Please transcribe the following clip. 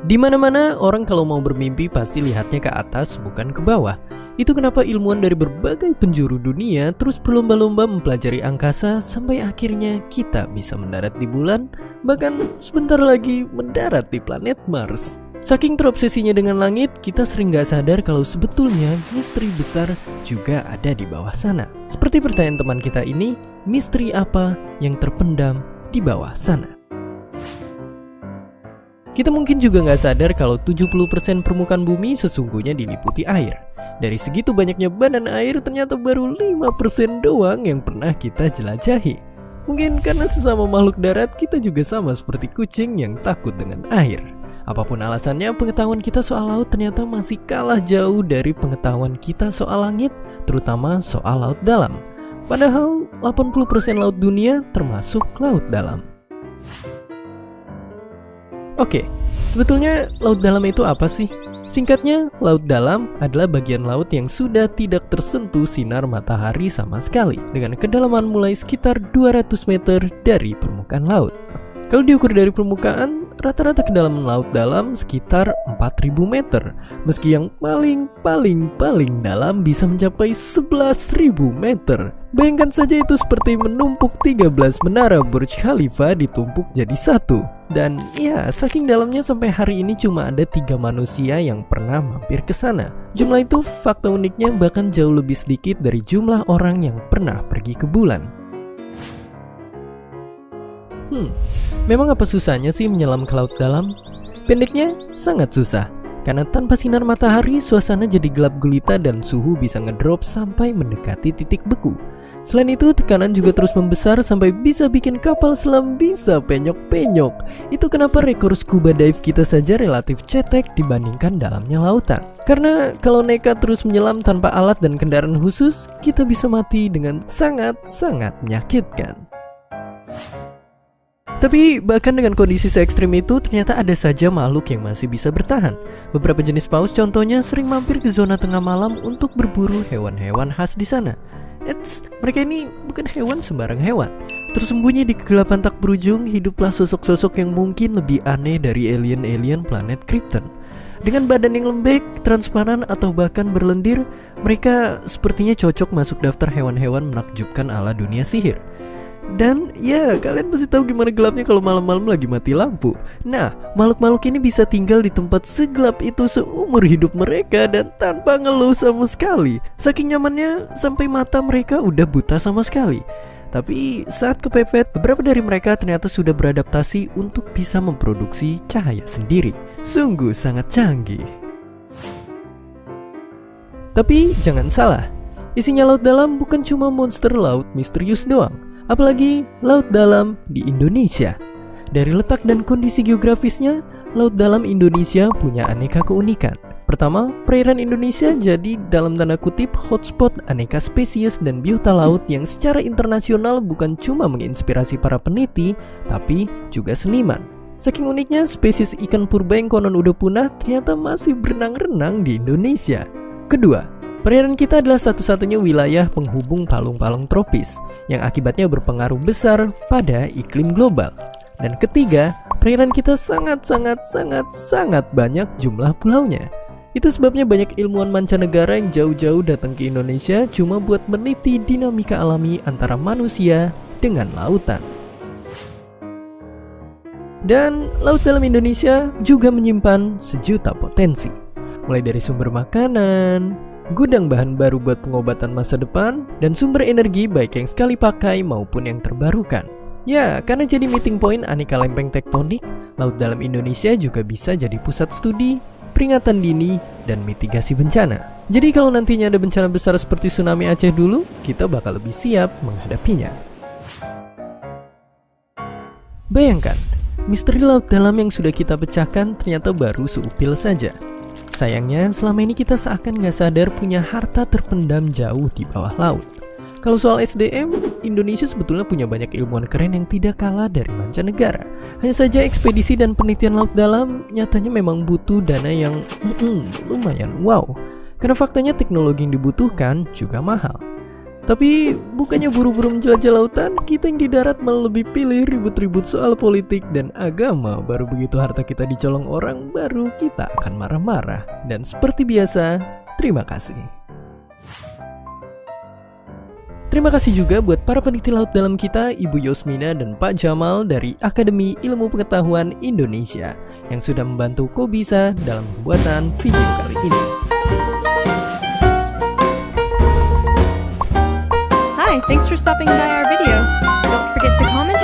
Di mana-mana orang kalau mau bermimpi pasti lihatnya ke atas bukan ke bawah. Itu kenapa ilmuwan dari berbagai penjuru dunia terus berlomba-lomba mempelajari angkasa sampai akhirnya kita bisa mendarat di bulan, bahkan sebentar lagi mendarat di planet Mars. Saking terobsesinya dengan langit, kita sering gak sadar kalau sebetulnya misteri besar juga ada di bawah sana. Seperti pertanyaan teman kita ini, misteri apa yang terpendam di bawah sana? Kita mungkin juga nggak sadar kalau 70% permukaan bumi sesungguhnya diliputi air. Dari segitu banyaknya badan air, ternyata baru 5% doang yang pernah kita jelajahi. Mungkin karena sesama makhluk darat, kita juga sama seperti kucing yang takut dengan air. Apapun alasannya, pengetahuan kita soal laut ternyata masih kalah jauh dari pengetahuan kita soal langit, terutama soal laut dalam. Padahal 80% laut dunia termasuk laut dalam. Oke, sebetulnya laut dalam itu apa sih? Singkatnya, laut dalam adalah bagian laut yang sudah tidak tersentuh sinar matahari sama sekali, dengan kedalaman mulai sekitar 200 meter dari permukaan laut. Kalau diukur dari permukaan, rata-rata kedalaman laut dalam sekitar 4.000 meter, meski yang paling dalam bisa mencapai 11.000 meter. Bayangkan saja itu seperti menumpuk 13 menara Burj Khalifa ditumpuk jadi satu. Dan ya, saking dalamnya sampai hari ini cuma ada 3 manusia yang pernah mampir ke sana. Jumlah itu fakta uniknya bahkan jauh lebih sedikit dari jumlah orang yang pernah pergi ke bulan. Memang apa susahnya sih menyelam ke laut dalam? Pendeknya, sangat susah. Karena tanpa sinar matahari, suasana jadi gelap gulita dan suhu bisa ngedrop sampai mendekati titik beku. Selain itu, tekanan juga terus membesar sampai bisa bikin kapal selam bisa penyok-penyok. Itu kenapa rekor scuba dive kita saja relatif cetek dibandingkan dalamnya lautan. Karena kalau nekat terus menyelam tanpa alat dan kendaraan khusus, kita bisa mati dengan sangat-sangat menyakitkan. Tapi bahkan dengan kondisi se-ekstrim itu, ternyata ada saja makhluk yang masih bisa bertahan. Beberapa jenis paus contohnya sering mampir ke zona tengah malam untuk berburu hewan-hewan khas di sana. Mereka ini bukan hewan sembarang hewan. Tersembunyi di kegelapan tak berujung, hiduplah sosok-sosok yang mungkin lebih aneh dari alien-alien planet Krypton. Dengan badan yang lembek, transparan, atau bahkan berlendir, mereka sepertinya cocok masuk daftar hewan-hewan menakjubkan ala dunia sihir. Dan ya, kalian pasti tahu gimana gelapnya kalau malam-malam lagi mati lampu. Nah, makhluk-makhluk ini bisa tinggal di tempat segelap itu seumur hidup mereka dan tanpa ngeluh sama sekali. Saking nyamannya sampai mata mereka udah buta sama sekali. Tapi saat kepepet, beberapa dari mereka ternyata sudah beradaptasi untuk bisa memproduksi cahaya sendiri. Sungguh sangat canggih. Tapi jangan salah, isinya laut dalam bukan cuma monster laut misterius doang. Apalagi laut dalam di Indonesia. Dari letak dan kondisi geografisnya, laut dalam Indonesia punya aneka keunikan. Pertama, perairan Indonesia jadi dalam tanda kutip hotspot aneka spesies dan biota laut yang secara internasional bukan cuma menginspirasi para peneliti, tapi juga seniman. Saking uniknya, spesies ikan purba yang konon udah punah ternyata masih berenang-renang di Indonesia. Kedua, perairan kita adalah satu-satunya wilayah penghubung palung-palung tropis yang akibatnya berpengaruh besar pada iklim global. Dan ketiga, perairan kita sangat banyak jumlah pulaunya. Itu sebabnya banyak ilmuwan mancanegara yang jauh-jauh datang ke Indonesia cuma buat meneliti dinamika alami antara manusia dengan lautan. Dan laut dalam Indonesia juga menyimpan sejuta potensi. Mulai dari sumber makanan, gudang bahan baru buat pengobatan masa depan, dan sumber energi baik yang sekali pakai maupun yang terbarukan. Ya, karena jadi meeting point aneka lempeng tektonik, laut dalam Indonesia juga bisa jadi pusat studi, peringatan dini, dan mitigasi bencana. Jadi kalau nantinya ada bencana besar seperti tsunami Aceh dulu, kita bakal lebih siap menghadapinya. Bayangkan, misteri laut dalam yang sudah kita pecahkan ternyata baru seupil saja. Sayangnya, selama ini kita seakan gak sadar punya harta terpendam jauh di bawah laut. Kalau soal SDM, Indonesia sebetulnya punya banyak ilmuwan keren yang tidak kalah dari mancanegara. Hanya saja ekspedisi dan penelitian laut dalam nyatanya memang butuh dana yang lumayan wow. Karena faktanya teknologi yang dibutuhkan juga mahal. Tapi bukannya buru-buru menjelajah lautan, kita yang di darat malah lebih pilih ribut-ribut soal politik dan agama. Baru begitu harta kita dicolong orang, baru kita akan marah-marah. Dan seperti biasa, terima kasih. Terima kasih juga buat para peneliti laut dalam kita, Ibu Yosmina dan Pak Jamal dari Akademi Ilmu Pengetahuan Indonesia yang sudah membantu Kobisa dalam pembuatan video kali ini. Hi, thanks for stopping by our video. Don't forget to comment,